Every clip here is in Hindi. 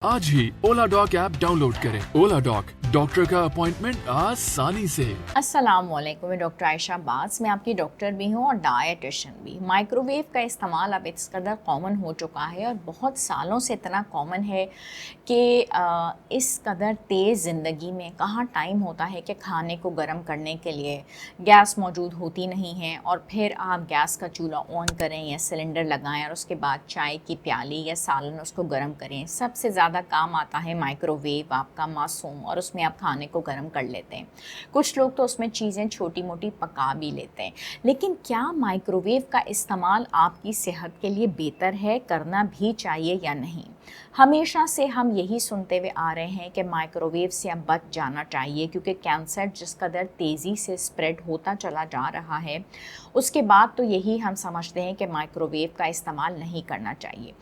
आज ही ओला डॉक ऐप डाउनलोड करें। ओला डॉक, डॉक्टर का अपॉइंटमेंट आसानी से। अस्सलाम वालेकुम, मैं डॉक्टर आयशा बास। मैं आपकी डॉक्टर भी हूँ और डायटिशियन भी। माइक्रोवेव का इस्तेमाल अब इस कदर कॉमन हो चुका है और बहुत सालों से इतना कॉमन है कि इस कदर तेज़ ज़िंदगी में कहाँ टाइम होता है कि खाने को गर्म करने के लिए गैस मौजूद होती नहीं है और फिर आप गैस का चूल्हा ऑन करें या सिलेंडर लगाएं और उसके बाद चाय की प्याली या सालन उसको गर्म करें। सबसे ज़्यादा काम आता है माइक्रोवेव आपका मासूम, और उसमें आप खाने को गर्म कर लेते हैं। कुछ लोग तो उसमें चीज़ें छोटी मोटी पका भी लेते हैं। लेकिन क्या माइक्रोवेव का इस्तेमाल आपकी सेहत के लिए बेहतर है, करना भी चाहिए या नहीं? हमेशा से हम यही सुनते हुए आ रहे हैं कि माइक्रोवेव से अब बच जाना चाहिए, क्योंकि कैंसर जिस कदर तेज़ी से स्प्रेड होता चला जा रहा है उसके बाद तो यही हम समझते हैं कि माइक्रोवेव का इस्तेमाल नहीं करना चाहिए।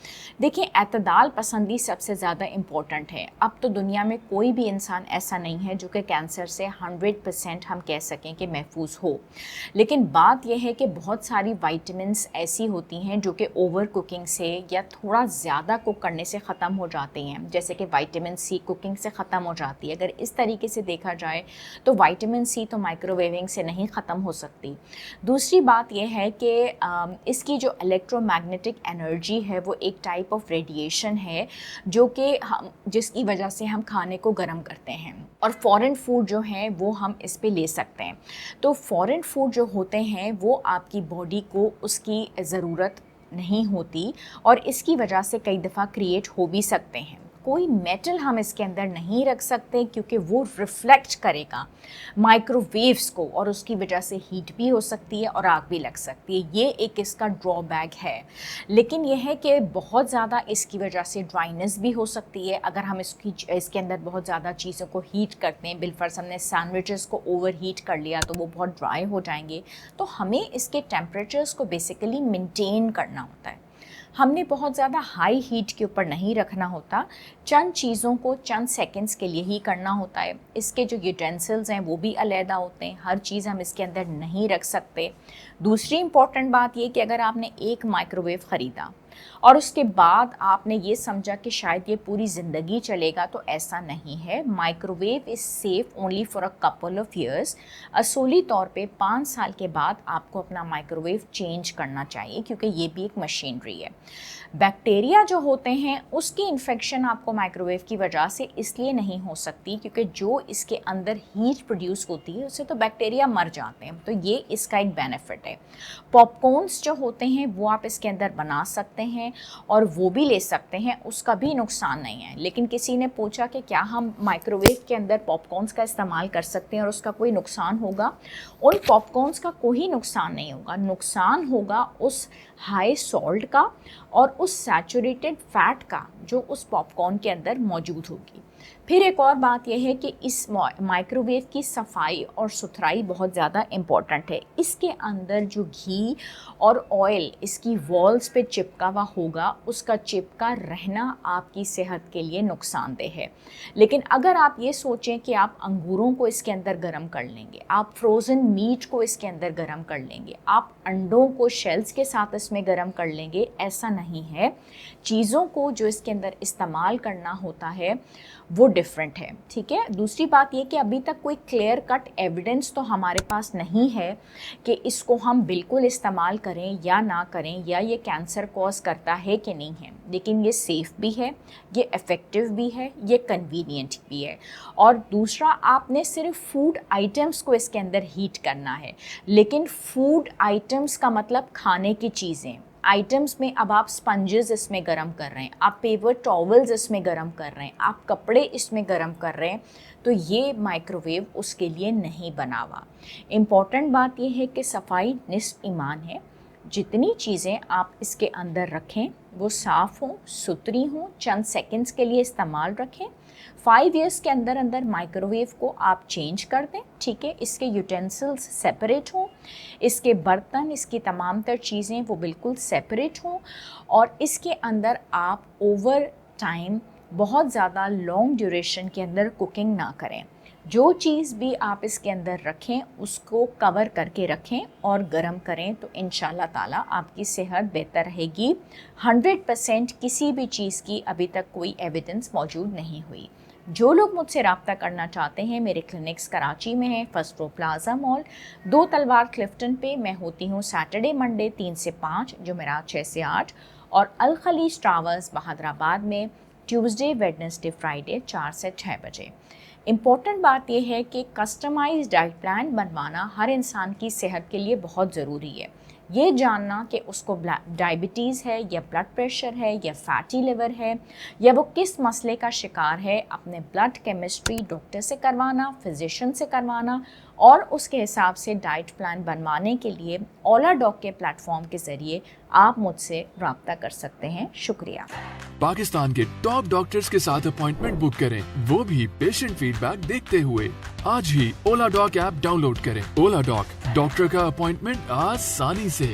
देखिए, एतदाल पसंदी सबसे ज़्यादा इम्पोर्टेंट है। अब तो दुनिया में कोई भी इंसान ऐसा नहीं है जो कि कैंसर से 100% हम कह सकें कि महफूज हो। लेकिन बात यह है कि बहुत सारी वाइटामिन्स ऐसी होती हैं जो कि ओवर कुकिंग से या थोड़ा ज़्यादा कुक करने से ख़त्म हो जाती हैं। जैसे कि विटामिन सी कुकिंग से ख़त्म हो जाती है। अगर इस तरीके से देखा जाए तो विटामिन सी तो माइक्रोवेविंग से नहीं ख़त्म हो सकती। दूसरी बात यह है कि इसकी जो इलेक्ट्रोमैग्नेटिक एनर्जी है वो एक टाइप ऑफ रेडिएशन है जो कि हम जिसकी वजह से हम खाने को गर्म करते हैं, और फॉरेन फूड जो है वो हम इस पे ले सकते हैं। तो फॉरेन फूड जो होते हैं वो आपकी बॉडी को उसकी ज़रूरत नहीं होती और इसकी वजह से कई दफ़ा क्रिएट हो भी सकते हैं। कोई मेटल हम इसके अंदर नहीं रख सकते क्योंकि वो रिफ्लेक्ट करेगा माइक्रोवेव्स को और उसकी वजह से हीट भी हो सकती है और आग भी लग सकती है। ये एक इसका ड्रॉबैक है। लेकिन यह है कि बहुत ज़्यादा इसकी वजह से ड्राइनेस भी हो सकती है। अगर हम इसके अंदर बहुत ज़्यादा चीज़ों को हीट करते हैं, बिलफर्ज हमने सैंडविचेस को ओवर हीट कर लिया तो वो बहुत ड्राई हो जाएंगे। तो हमें इसके टेम्परेचर्स को बेसिकली मेंटेन करना होता है। हमने बहुत ज़्यादा हाई हीट के ऊपर नहीं रखना होता। चंद चीज़ों को चंद सेकंड्स के लिए ही करना होता है। इसके जो यूटेंसिल्स हैं वो भी अलहदा होते हैं। हर चीज़ हम इसके अंदर नहीं रख सकते। दूसरी इम्पॉर्टेंट बात ये कि अगर आपने एक माइक्रोवेव ख़रीदा और उसके बाद आपने ये समझा कि शायद ये पूरी ज़िंदगी चलेगा, तो ऐसा नहीं है। Microwave is safe only for a couple of years. असूली तौर पे 5 साल के बाद आपको अपना माइक्रोवेव चेंज करना चाहिए, क्योंकि ये भी एक मशीनरी है। बैक्टीरिया जो होते हैं उसकी इन्फेक्शन आपको माइक्रोवेव की वजह से इसलिए नहीं हो सकती क्योंकि जो इसके अंदर हीट प्रोड्यूस होती है उससे तो बैक्टीरिया मर जाते हैं। तो ये इसका एक बेनिफिट है। पॉपकॉर्न्स जो होते हैं वो आप इसके अंदर बना सकते हैं और वो भी ले सकते हैं, उसका भी नुकसान नहीं है। लेकिन किसी ने पूछा कि क्या हम माइक्रोवेव के अंदर पॉपकॉर्न्स का इस्तेमाल कर सकते हैं और उसका कोई नुकसान होगा? उन पॉपकॉर्न्स का कोई नुकसान नहीं होगा। नुकसान होगा उस हाई सॉल्ट का और उस सैचुरेटेड फैट का जो उस पॉपकॉर्न के अंदर मौजूद होगी। फिर एक और बात यह है कि इस माइक्रोवेव की सफाई और सुथराई बहुत ज़्यादा इम्पॉर्टेंट है। इसके अंदर जो घी और ऑयल इसकी वॉल्स पे चिपका हुआ होगा, उसका चिपका रहना आपकी सेहत के लिए नुकसानदेह है। लेकिन अगर आप ये सोचें कि आप अंगूरों को इसके अंदर गर्म कर लेंगे, आप फ्रोज़न मीट को इसके अंदर गर्म कर लेंगे, आप अंडों को शेल्स के साथ इसमें गर्म कर लेंगे, ऐसा नहीं है। चीज़ों को जो इसके अंदर इस्तेमाल करना होता है वो डिफरेंट है, ठीक है। दूसरी बात ये कि अभी तक कोई क्लियर कट एविडेंस तो हमारे पास नहीं है कि इसको हम बिल्कुल इस्तेमाल करें या ना करें, या ये कैंसर कॉज करता है कि नहीं है। लेकिन ये सेफ़ भी है, ये इफ़ेक्टिव भी है, ये कन्वीनियंट भी है। और दूसरा, आपने सिर्फ फूड आइटम्स को इसके अंदर हीट करना है। लेकिन फूड आइटम्स का मतलब खाने की चीज़ें आइटम्स में अब आप स्पंजेस इसमें गर्म कर रहे हैं, आप पेपर टॉवल्स इसमें गर्म कर रहे हैं, आप कपड़े इसमें गर्म कर रहे हैं, तो ये माइक्रोवेव उसके लिए नहीं बना हुआ। इम्पॉर्टेंट बात यह है कि सफाई निस्फ ईमान है। जितनी चीज़ें आप इसके अंदर रखें वो साफ़ हों, सुथरी हों, चंद सेकंड्स के लिए इस्तेमाल रखें। 5 इयर्स के अंदर अंदर माइक्रोवेव को आप चेंज कर दें, ठीक है। इसके यूटेंसिल्स सेपरेट हों, इसके बर्तन, इसकी तमाम तर चीज़ें वो बिल्कुल सेपरेट हों, और इसके अंदर आप ओवर टाइम बहुत ज़्यादा लॉन्ग ड्यूरेशन के अंदर कुकिंग ना करें। जो चीज़ भी आप इसके अंदर रखें उसको कवर करके रखें और गर्म करें तो इंशाल्लाह ताला आपकी सेहत बेहतर रहेगी। 100% किसी भी चीज़ की अभी तक कोई एविडेंस मौजूद नहीं हुई। जो लोग मुझसे रब्ता करना चाहते हैं, मेरे क्लिनिक्स कराची में हैं, फर्स्ट फ्लोर प्लाजा मॉल, 2 तलवार क्लिफ्टन पे। मैं होती हूँ सैटरडे मंडे 3 से 5, जुमेरात 6 से 8, और अल खलीज टावर्स बहादराबाद में ट्यूसडे वेडनेसडे फ्राइडे 4 से 6 बजे। इम्पॉर्टेंट बात यह है कि कस्टमाइज्ड डाइट प्लान बनवाना हर इंसान की सेहत के लिए बहुत ज़रूरी है। ये जानना कि उसको डायबिटीज़ है या ब्लड प्रेशर है या फैटी लिवर है या वो किस मसले का शिकार है, अपने ब्लड केमिस्ट्री डॉक्टर से करवाना, फिजिशियन से करवाना और उसके हिसाब से डाइट प्लान बनवाने के लिए ओला डॉक के प्लेटफॉर्म के ज़रिए आप मुझसे रब्ता कर सकते हैं। शुक्रिया। पाकिस्तान के टॉप डॉक्टर्स के साथ अपॉइंटमेंट बुक करें, वो भी पेशेंट फीडबैक देखते हुए। आज ही ओला डॉक ऐप डाउनलोड करें। ओला डॉक, डॉक्टर का अपॉइंटमेंट आसानी से।